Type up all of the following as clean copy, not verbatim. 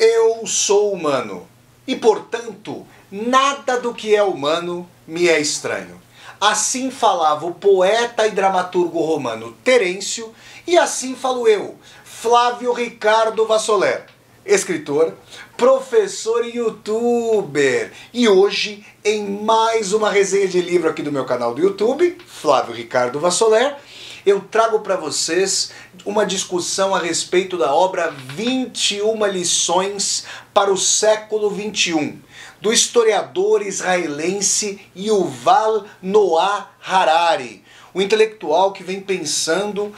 Eu sou humano e, portanto, nada do que é humano me é estranho. Assim falava o poeta e dramaturgo romano Terêncio, e assim falo eu, Flávio Ricardo Vassoler, escritor, professor e youtuber. E hoje, em mais uma resenha de livro aqui do meu canal do YouTube, Flávio Ricardo Vassoler, eu trago para vocês uma discussão a respeito da obra 21 lições para o século XXI, do historiador israelense Yuval Noah Harari, o intelectual que vem pensando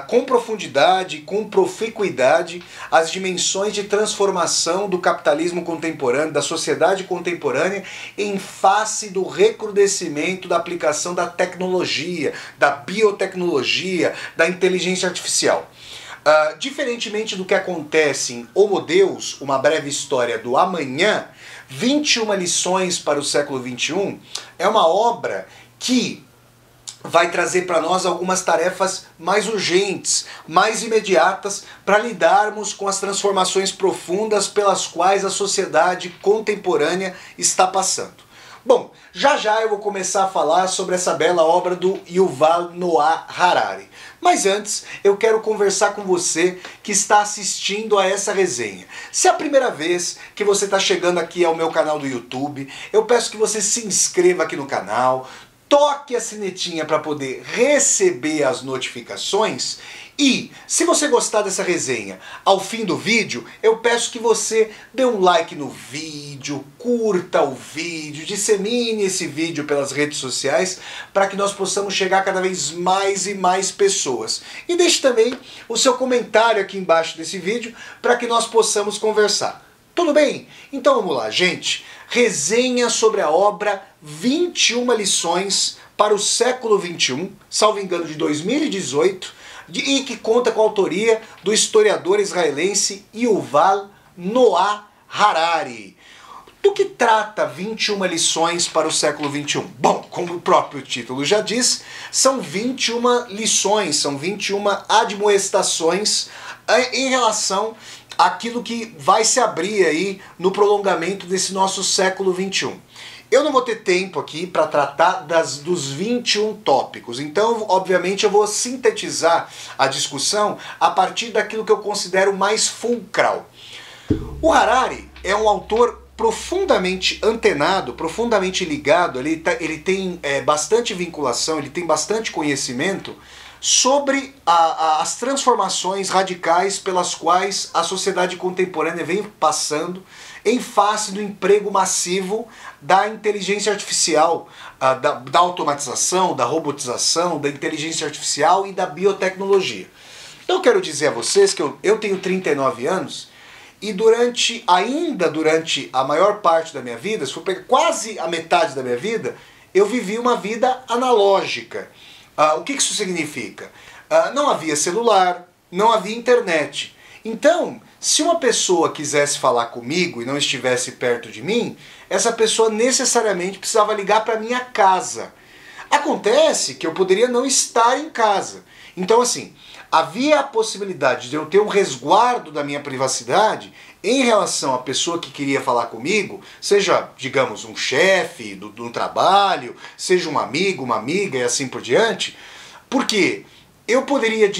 com profundidade, com proficuidade, as dimensões de transformação do capitalismo contemporâneo, da sociedade contemporânea, em face do recrudescimento da aplicação da tecnologia, da biotecnologia, da inteligência artificial. Diferentemente do que acontece em Homo Deus, uma breve história do amanhã, 21 lições para o século XXI é uma obra que vai trazer para nós algumas tarefas mais urgentes, mais imediatas, para lidarmos com as transformações profundas pelas quais a sociedade contemporânea está passando. Bom, já eu vou começar a falar sobre essa bela obra do Yuval Noah Harari. Mas antes, eu quero conversar com você que está assistindo a essa resenha. Se é a primeira vez que você está chegando aqui ao meu canal do YouTube, eu peço que você se inscreva aqui no canal, toque a sinetinha para poder receber as notificações. E, se você gostar dessa resenha, ao fim do vídeo, eu peço que você dê um like no vídeo, curta o vídeo, dissemine esse vídeo pelas redes sociais, para que nós possamos chegar a cada vez mais e mais pessoas. E deixe também o seu comentário aqui embaixo desse vídeo, para que nós possamos conversar. Tudo bem? Então vamos lá, gente. Resenha sobre a obra 21 lições para o século XXI, salvo engano de 2018, e que conta com a autoria do historiador israelense Yuval Noah Harari. Do que trata 21 lições para o século XXI? Bom, como o próprio título já diz, são 21 lições, são 21 admoestações em relação àquilo que vai se abrir aí no prolongamento desse nosso século XXI. Eu não vou ter tempo aqui para tratar dos 21 tópicos, então obviamente eu vou sintetizar a discussão a partir daquilo que eu considero mais fulcral. O Harari é um autor profundamente antenado, profundamente ligado, ele tem bastante vinculação, ele tem bastante conhecimento sobre as transformações radicais pelas quais a sociedade contemporânea vem passando em face do emprego massivo da inteligência artificial, da automatização, da robotização, da inteligência artificial e da biotecnologia. Então eu quero dizer a vocês que eu tenho 39 anos e ainda durante a maior parte da minha vida, se for pegar quase a metade da minha vida, eu vivi uma vida analógica. O que isso significa? Não havia celular, não havia internet. Então, se uma pessoa quisesse falar comigo e não estivesse perto de mim, essa pessoa necessariamente precisava ligar para minha casa. Acontece que eu poderia não estar em casa. Então, assim, havia a possibilidade de eu ter um resguardo da minha privacidade em relação à pessoa que queria falar comigo, seja, digamos, um chefe do trabalho, seja um amigo, uma amiga e assim por diante, porque eu poderia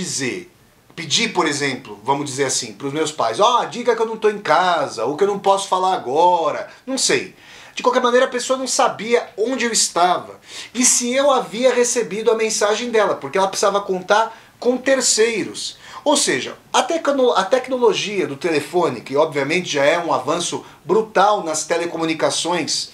pedir, por exemplo, vamos dizer assim, para os meus pais, diga que eu não estou em casa, ou que eu não posso falar agora, não sei. De qualquer maneira, a pessoa não sabia onde eu estava e se eu havia recebido a mensagem dela, porque ela precisava contar com terceiros. Ou seja, a tecnologia do telefone, que obviamente já é um avanço brutal nas telecomunicações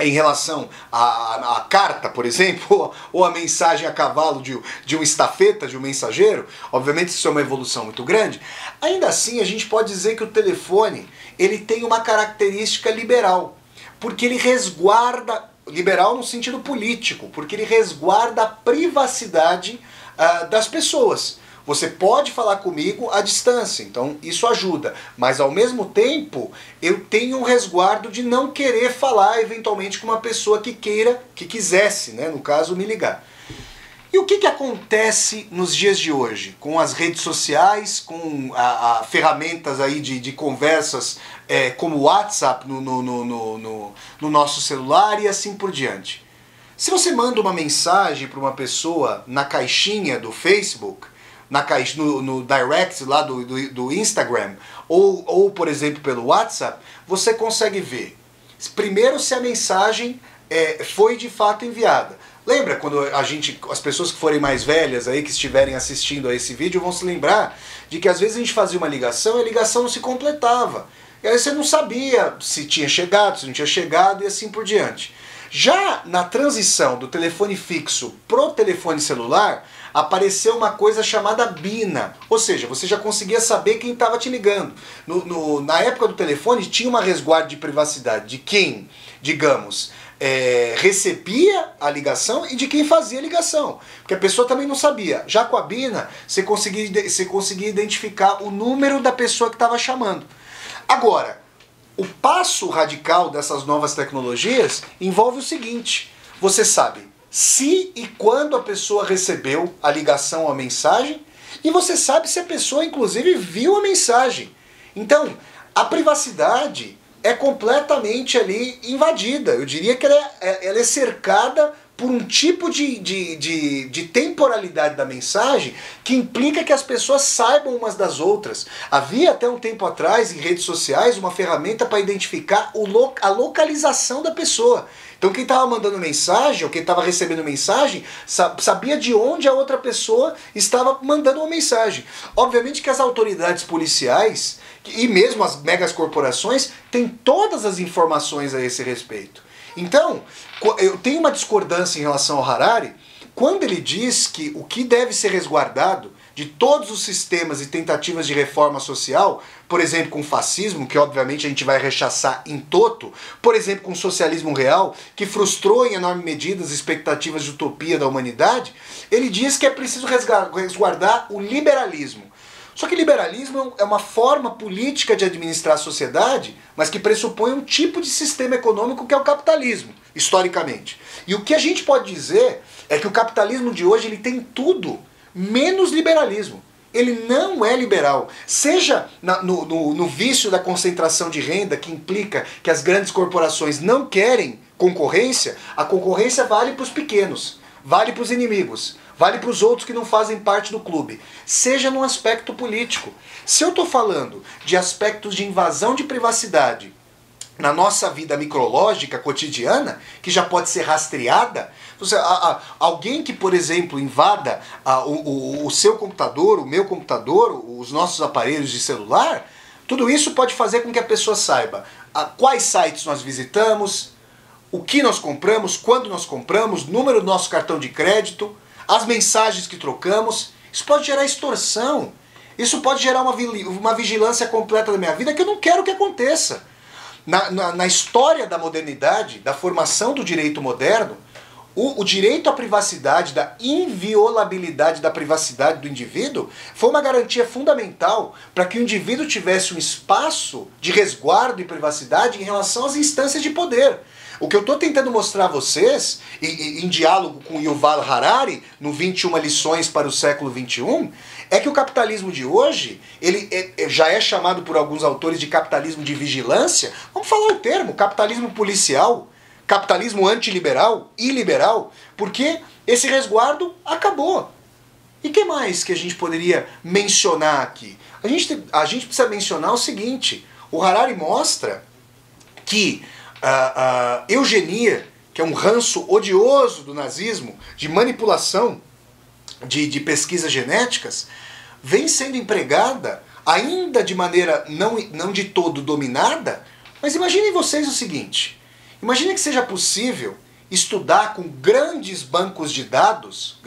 em relação à carta, por exemplo, ou a mensagem a cavalo de um estafeta, de um mensageiro, obviamente isso é uma evolução muito grande, ainda assim a gente pode dizer que o telefone ele tem uma característica liberal, porque ele resguarda, liberal no sentido político, porque ele resguarda a privacidade das pessoas. Você pode falar comigo à distância, então isso ajuda. Mas ao mesmo tempo, eu tenho um resguardo de não querer falar eventualmente com uma pessoa que quisesse, né, no caso, me ligar. E o que acontece nos dias de hoje? Com as redes sociais, com ferramentas aí de conversas como o WhatsApp no nosso celular e assim por diante. Se você manda uma mensagem para uma pessoa na caixinha do Facebook, no direct lá do Instagram, ou por exemplo pelo WhatsApp, você consegue ver primeiro se a mensagem foi de fato enviada. Lembra quando as pessoas que forem mais velhas aí, que estiverem assistindo a esse vídeo, vão se lembrar de que às vezes a gente fazia uma ligação e a ligação não se completava. E aí você não sabia se tinha chegado, se não tinha chegado e assim por diante. Já na transição do telefone fixo pro telefone celular, apareceu uma coisa chamada Bina. Ou seja, você já conseguia saber quem estava te ligando. Na época do telefone tinha uma resguardo de privacidade de quem, digamos, recebia a ligação e de quem fazia a ligação. Porque a pessoa também não sabia. Já com a Bina, você conseguia identificar o número da pessoa que estava chamando. Agora, o passo radical dessas novas tecnologias envolve o seguinte: você sabe se e quando a pessoa recebeu a ligação ou a mensagem, e você sabe se a pessoa inclusive viu a mensagem. Então, a privacidade é completamente ali invadida. Eu diria que ela é cercada por um tipo de temporalidade da mensagem que implica que as pessoas saibam umas das outras. Havia até um tempo atrás, em redes sociais, uma ferramenta para identificar a localização da pessoa. Então quem estava mandando mensagem, ou quem estava recebendo mensagem, sabia de onde a outra pessoa estava mandando uma mensagem. Obviamente que as autoridades policiais, e mesmo as megas corporações, têm todas as informações a esse respeito. Então, eu tenho uma discordância em relação ao Harari, quando ele diz que o que deve ser resguardado de todos os sistemas e tentativas de reforma social, por exemplo com o fascismo, que obviamente a gente vai rechaçar em toto, por exemplo com o socialismo real, que frustrou em enorme medida as expectativas de utopia da humanidade, ele diz que é preciso resguardar o liberalismo. Só que liberalismo é uma forma política de administrar a sociedade, mas que pressupõe um tipo de sistema econômico que é o capitalismo, historicamente. E o que a gente pode dizer é que o capitalismo de hoje ele tem tudo, menos liberalismo. Ele não é liberal. Seja no vício da concentração de renda, que implica que as grandes corporações não querem concorrência, a concorrência vale para os pequenos, vale para os inimigos, vale para os outros que não fazem parte do clube. Seja no aspecto político. Se eu estou falando de aspectos de invasão de privacidade na nossa vida micrológica cotidiana, que já pode ser rastreada, alguém que, por exemplo, invada o seu computador, o meu computador, os nossos aparelhos de celular, tudo isso pode fazer com que a pessoa saiba quais sites nós visitamos, o que nós compramos, quando nós compramos, número do nosso cartão de crédito, as mensagens que trocamos. Isso pode gerar extorsão. Isso pode gerar uma vigilância completa da minha vida que eu não quero que aconteça. Na história da modernidade, da formação do direito moderno, o direito à privacidade, da inviolabilidade da privacidade do indivíduo, foi uma garantia fundamental para que o indivíduo tivesse um espaço de resguardo e privacidade em relação às instâncias de poder. O que eu estou tentando mostrar a vocês, em diálogo com Yuval Harari, no 21 lições para o século XXI, é que o capitalismo de hoje, ele já é chamado por alguns autores de capitalismo de vigilância. Vamos falar o termo, capitalismo policial, capitalismo antiliberal, iliberal, porque esse resguardo acabou. E o que mais que a gente poderia mencionar aqui? A gente precisa mencionar o seguinte: o Harari mostra que eugenia, que é um ranço odioso do nazismo, de manipulação de pesquisas genéticas, vem sendo empregada, ainda de maneira não de todo dominada, mas imaginem vocês o seguinte: imaginem que seja possível estudar com grandes bancos de dados,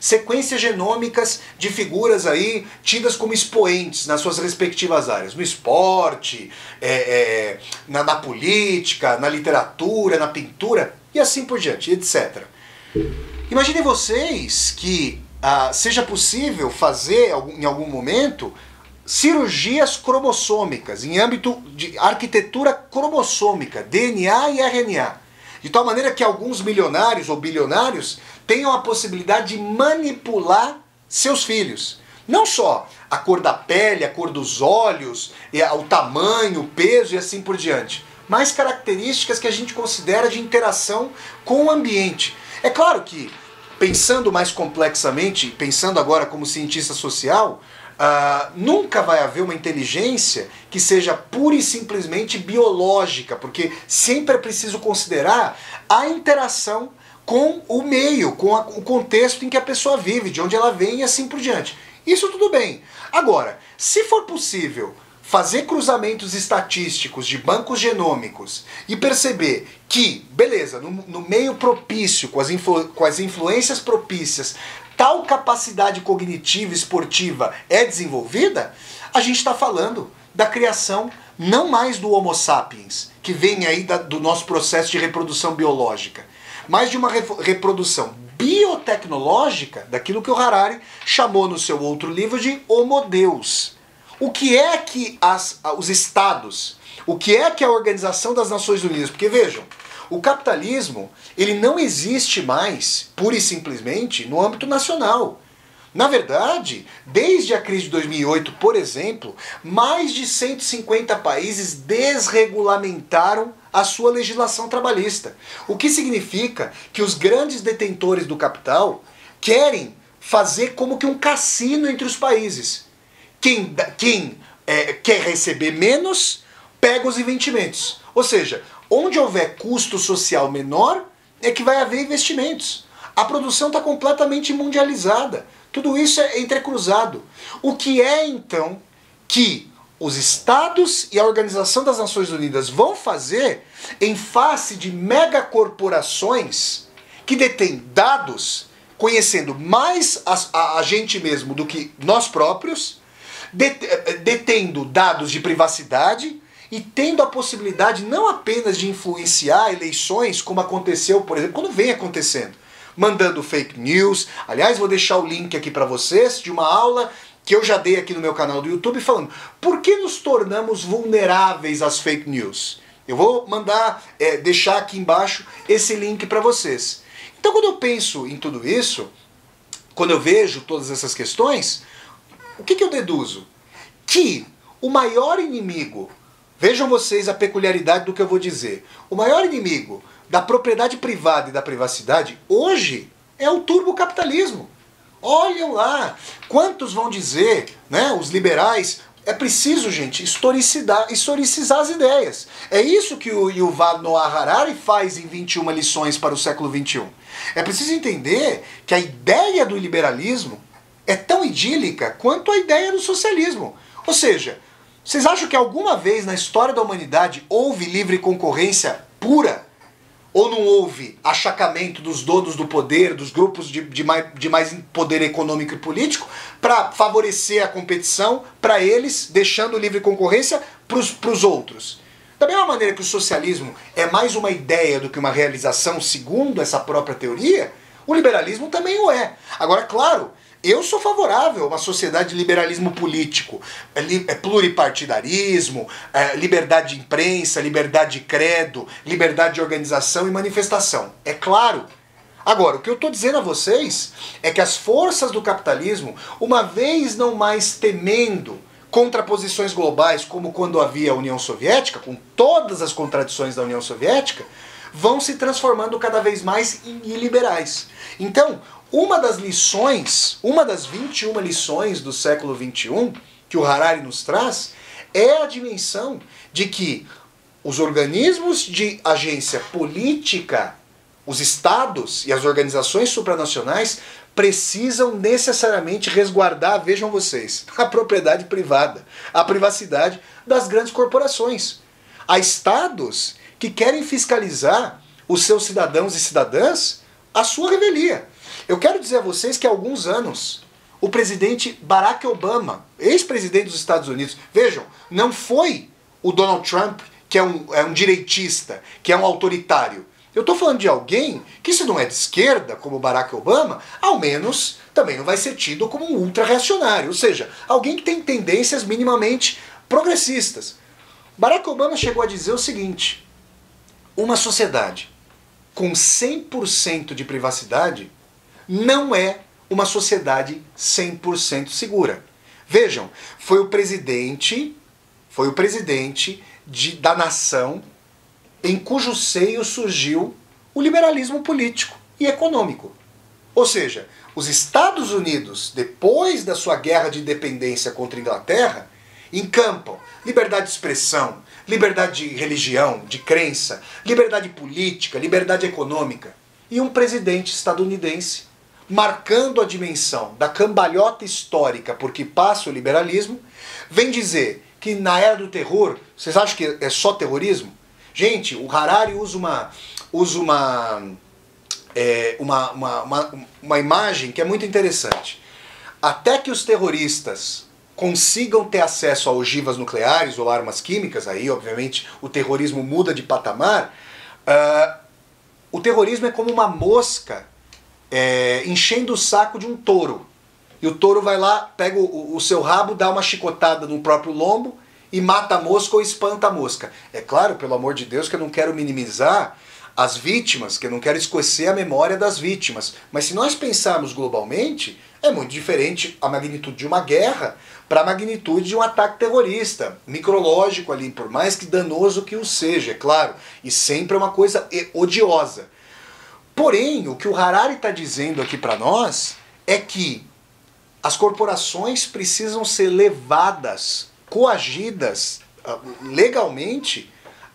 sequências genômicas de figuras aí tidas como expoentes nas suas respectivas áreas, no esporte, na política, na literatura, na pintura e assim por diante, etc. Imaginem vocês que seja possível fazer em algum momento cirurgias cromossômicas em âmbito de arquitetura cromossômica, DNA e RNA. De tal maneira que alguns milionários ou bilionários tenham a possibilidade de manipular seus filhos. Não só a cor da pele, a cor dos olhos, o tamanho, o peso e assim por diante, mas características que a gente considera de interação com o ambiente. É claro que, pensando mais complexamente, pensando agora como cientista social, nunca vai haver uma inteligência que seja pura e simplesmente biológica, porque sempre é preciso considerar a interação com o meio, com o contexto em que a pessoa vive, de onde ela vem e assim por diante. Isso tudo bem. Agora, se for possível fazer cruzamentos estatísticos de bancos genômicos e perceber que, beleza, no meio propício, com as influências propícias, tal capacidade cognitiva esportiva é desenvolvida, a gente está falando da criação não mais do Homo sapiens, que vem aí do nosso processo de reprodução biológica, mas de uma reprodução biotecnológica daquilo que o Harari chamou no seu outro livro de Homo Deus. O que é que os estados, o que é que a Organização das Nações Unidas, porque vejam, o capitalismo ele não existe mais, pura e simplesmente, no âmbito nacional. Na verdade, desde a crise de 2008, por exemplo, mais de 150 países desregulamentaram a sua legislação trabalhista. O que significa que os grandes detentores do capital querem fazer como que um cassino entre os países. Quem quer receber menos, pega os investimentos. Ou seja, onde houver custo social menor, é que vai haver investimentos. A produção está completamente mundializada. Tudo isso é entrecruzado. O que é, então, que os Estados e a Organização das Nações Unidas vão fazer em face de megacorporações que detêm dados, conhecendo mais a gente mesmo do que nós próprios, detendo dados de privacidade e tendo a possibilidade não apenas de influenciar eleições, como aconteceu, por exemplo, quando vem acontecendo, mandando fake news. Aliás, vou deixar o link aqui para vocês de uma aula que eu já dei aqui no meu canal do YouTube falando por que nos tornamos vulneráveis às fake news. Eu vou deixar aqui embaixo esse link para vocês. Então, quando eu penso em tudo isso, quando eu vejo todas essas questões, o que eu deduzo? Que o maior inimigo, vejam vocês a peculiaridade do que eu vou dizer, o maior inimigo da propriedade privada e da privacidade hoje é o turbocapitalismo. Olhem lá, quantos vão dizer, né, os liberais, é preciso, gente, historicizar as ideias. É isso que o Yuval Noah Harari faz em 21 lições para o século XXI. É preciso entender que a ideia do liberalismo é tão idílica quanto a ideia do socialismo. Ou seja, vocês acham que alguma vez na história da humanidade houve livre concorrência pura? Ou não houve achacamento dos donos do poder, dos grupos de mais poder econômico e político, para favorecer a competição para eles, deixando livre concorrência para os outros? Da mesma maneira que o socialismo é mais uma ideia do que uma realização, segundo essa própria teoria, o liberalismo também o é. Agora, claro, eu sou favorável a uma sociedade de liberalismo político, pluripartidarismo, liberdade de imprensa, liberdade de credo, liberdade de organização e manifestação. É claro. Agora, o que eu estou dizendo a vocês é que as forças do capitalismo, uma vez não mais temendo contraposições globais como quando havia a União Soviética, com todas as contradições da União Soviética, vão se transformando cada vez mais em iliberais. Então, uma das lições, uma das 21 lições do século XXI que o Harari nos traz é a dimensão de que os organismos de agência política, os estados e as organizações supranacionais precisam necessariamente resguardar, vejam vocês, a propriedade privada, a privacidade das grandes corporações. Há estados que querem fiscalizar os seus cidadãos e cidadãs à sua revelia. Eu quero dizer a vocês que há alguns anos, o presidente Barack Obama, ex-presidente dos Estados Unidos, vejam, não foi o Donald Trump, que é um direitista, que é um autoritário. Eu estou falando de alguém que, se não é de esquerda, como Barack Obama, ao menos também não vai ser tido como um ultra-reacionário. Ou seja, alguém que tem tendências minimamente progressistas. Barack Obama chegou a dizer o seguinte: uma sociedade com 100% de privacidade não é uma sociedade 100% segura. Vejam, foi o presidente da nação em cujo seio surgiu o liberalismo político e econômico. Ou seja, os Estados Unidos, depois da sua guerra de independência contra a Inglaterra, encampam liberdade de expressão, liberdade de religião, de crença, liberdade política, liberdade econômica. E um presidente estadunidense, marcando a dimensão da cambalhota histórica por que passa o liberalismo, vem dizer que na era do terror, vocês acham que é só terrorismo? Gente, o Harari usa uma imagem que é muito interessante. Até que os terroristas consigam ter acesso a ogivas nucleares ou armas químicas, aí obviamente o terrorismo muda de patamar, o terrorismo é como uma mosca enchendo o saco de um touro. E o touro vai lá, pega o seu rabo, dá uma chicotada no próprio lombo e mata a mosca ou espanta a mosca. É claro, pelo amor de Deus, que eu não quero minimizar as vítimas, que eu não quero esquecer a memória das vítimas. Mas se nós pensarmos globalmente, é muito diferente a magnitude de uma guerra para a magnitude de um ataque terrorista, micrológico ali, por mais que danoso que o seja, é claro. E sempre é uma coisa odiosa. Porém, o que o Harari está dizendo aqui para nós é que as corporações precisam ser levadas, coagidas legalmente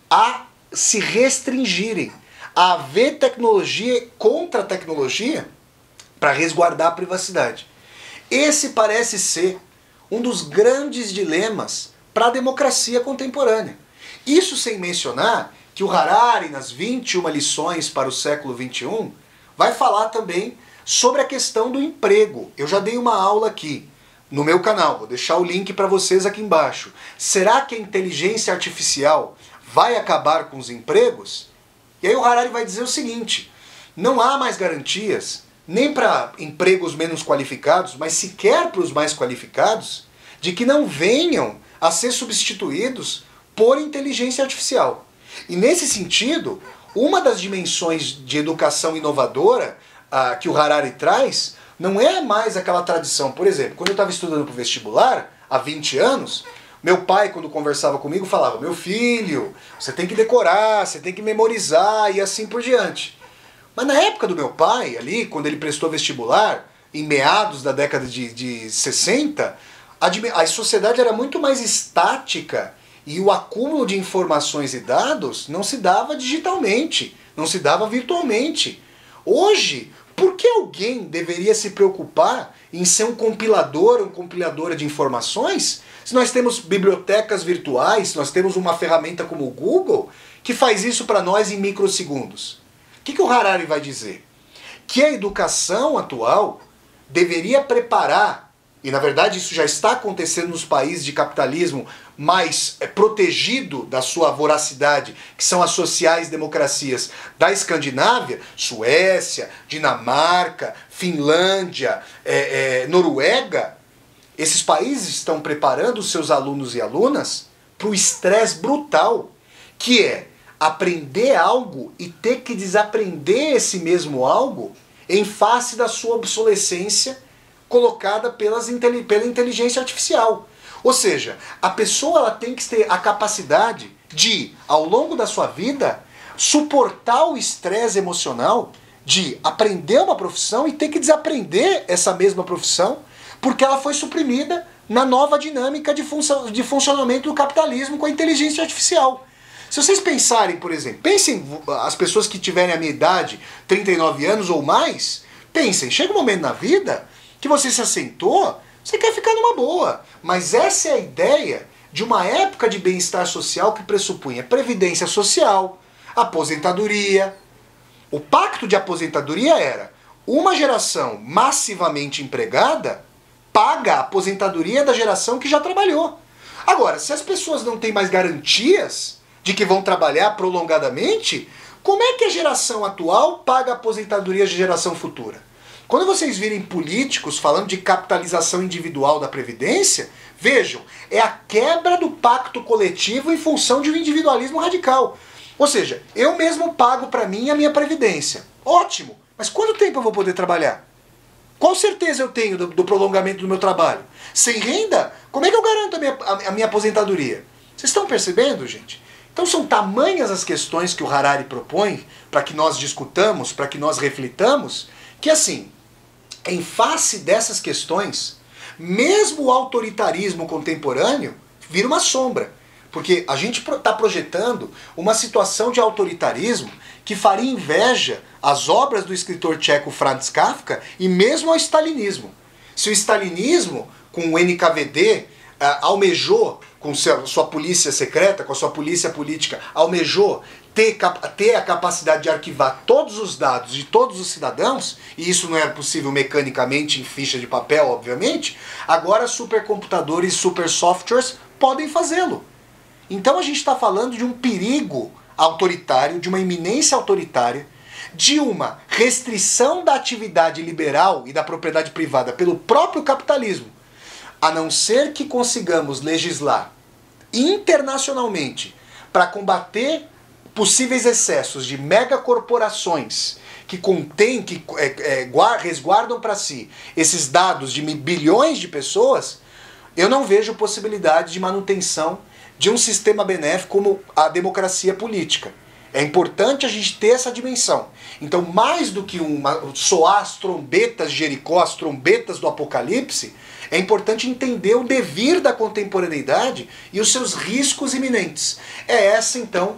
a se restringirem, a haver tecnologia contra a tecnologia para resguardar a privacidade. Esse parece ser um dos grandes dilemas para a democracia contemporânea. Isso sem mencionar que o Harari, nas 21 lições para o século XXI, vai falar também sobre a questão do emprego. Eu já dei uma aula aqui no meu canal, vou deixar o link para vocês aqui embaixo. Será que a inteligência artificial vai acabar com os empregos? E aí o Harari vai dizer o seguinte: não há mais garantias, nem para empregos menos qualificados, mas sequer para os mais qualificados, de que não venham a ser substituídos por inteligência artificial. E nesse sentido, uma das dimensões de educação inovadora que o Harari traz não é mais aquela tradição. Por exemplo, quando eu estava estudando para o vestibular, há 20 anos, meu pai, quando conversava comigo, falava: meu filho, você tem que decorar, você tem que memorizar e assim por diante. Mas na época do meu pai, ali, quando ele prestou vestibular, em meados da década de 60, a sociedade era muito mais estática e o acúmulo de informações e dados não se dava digitalmente, não se dava virtualmente. Hoje, por que alguém deveria se preocupar em ser um compilador ou compiladora de informações, se nós temos bibliotecas virtuais, nós temos uma ferramenta como o Google, que faz isso para nós em microsegundos? O que o Harari vai dizer? Que a educação atual deveria preparar, e na verdade isso já está acontecendo nos países de capitalismo mais protegido da sua voracidade, que são as sociais-democracias da Escandinávia, Suécia, Dinamarca, Finlândia, Noruega. Esses países estão preparando os seus alunos e alunas para o estresse brutal, que é aprender algo e ter que desaprender esse mesmo algo em face da sua obsolescência colocada pela inteligência artificial. Ou seja, a pessoa ela tem que ter a capacidade de, ao longo da sua vida, suportar o estresse emocional de aprender uma profissão e ter que desaprender essa mesma profissão, porque ela foi suprimida na nova dinâmica de funcionamento do capitalismo com a inteligência artificial. Se vocês pensarem, por exemplo, pensem as pessoas que tiverem a minha idade, 39 anos ou mais, pensem, chega um momento na vida que você se assentou, você quer ficar numa boa. Mas essa é a ideia de uma época de bem-estar social que pressupunha previdência social, aposentadoria. O pacto de aposentadoria era uma geração massivamente empregada paga a aposentadoria da geração que já trabalhou. Agora, se as pessoas não têm mais garantias de que vão trabalhar prolongadamente, como é que a geração atual paga a aposentadoria de geração futura? Quando vocês virem políticos falando de capitalização individual da Previdência, vejam, é a quebra do pacto coletivo em função de um individualismo radical. Ou seja, eu mesmo pago para mim a minha Previdência. Ótimo, mas quanto tempo eu vou poder trabalhar? Qual certeza eu tenho do prolongamento do meu trabalho? Sem renda, como é que eu garanto a minha aposentadoria? Vocês estão percebendo, gente? Então são tamanhas as questões que o Harari propõe para que nós discutamos, para que nós reflitamos, que assim, em face dessas questões, mesmo o autoritarismo contemporâneo vira uma sombra. Porque a gente está projetando uma situação de autoritarismo que faria inveja às obras do escritor tcheco Franz Kafka e mesmo ao stalinismo. Se o stalinismo, com o NKVD, almejou, com sua polícia secreta, com a sua polícia política, almejou ter a capacidade de arquivar todos os dados de todos os cidadãos, e isso não era possível mecanicamente em ficha de papel, obviamente, agora supercomputadores e super softwares podem fazê-lo. Então a gente está falando de um perigo autoritário, de uma iminência autoritária, de uma restrição da atividade liberal e da propriedade privada pelo próprio capitalismo, a não ser que consigamos legislar internacionalmente para combater possíveis excessos de megacorporações que contêm, que resguardam para si esses dados de bilhões de pessoas, eu não vejo possibilidade de manutenção de um sistema benéfico como a democracia política. É importante a gente ter essa dimensão. Então, mais do que soar as trombetas de Jericó, as trombetas do Apocalipse, é importante entender o devir da contemporaneidade e os seus riscos iminentes. É esse então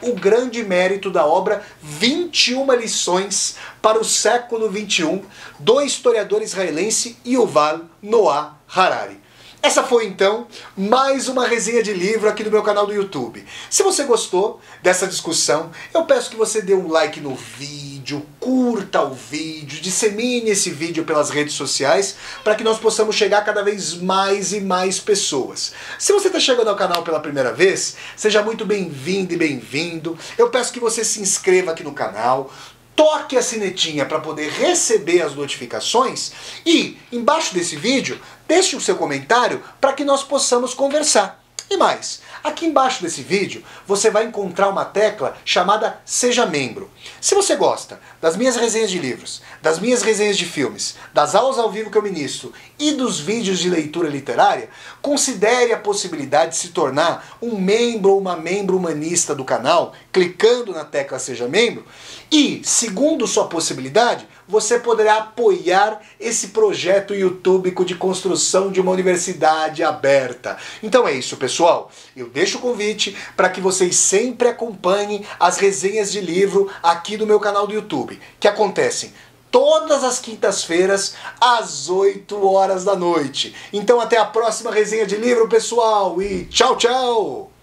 o grande mérito da obra 21 lições para o século XXI do historiador israelense Yuval Noah Harari. Essa foi então mais uma resenha de livro aqui no meu canal do YouTube. Se você gostou dessa discussão, eu peço que você dê um like no vídeo, curta o vídeo, dissemine esse vídeo pelas redes sociais para que nós possamos chegar cada vez mais e mais pessoas. Se você está chegando ao canal pela primeira vez, seja muito bem-vindo e bem-vindo. Eu peço que você se inscreva aqui no canal, toque a sinetinha para poder receber as notificações e, embaixo desse vídeo, deixe o seu comentário para que nós possamos conversar. E mais, aqui embaixo desse vídeo você vai encontrar uma tecla chamada Seja Membro. Se você gosta das minhas resenhas de livros, das minhas resenhas de filmes, das aulas ao vivo que eu ministro e dos vídeos de leitura literária, considere a possibilidade de se tornar um membro ou uma membro humanista do canal, clicando na tecla Seja Membro, e, segundo sua possibilidade, você poderá apoiar esse projeto youtubico de construção de uma universidade aberta. Então é isso, pessoal. Eu deixo o convite para que vocês sempre acompanhem as resenhas de livro aqui do meu canal do YouTube, que acontecem todas as quintas-feiras, às 8 horas da noite. Então até a próxima resenha de livro, pessoal, e tchau, tchau!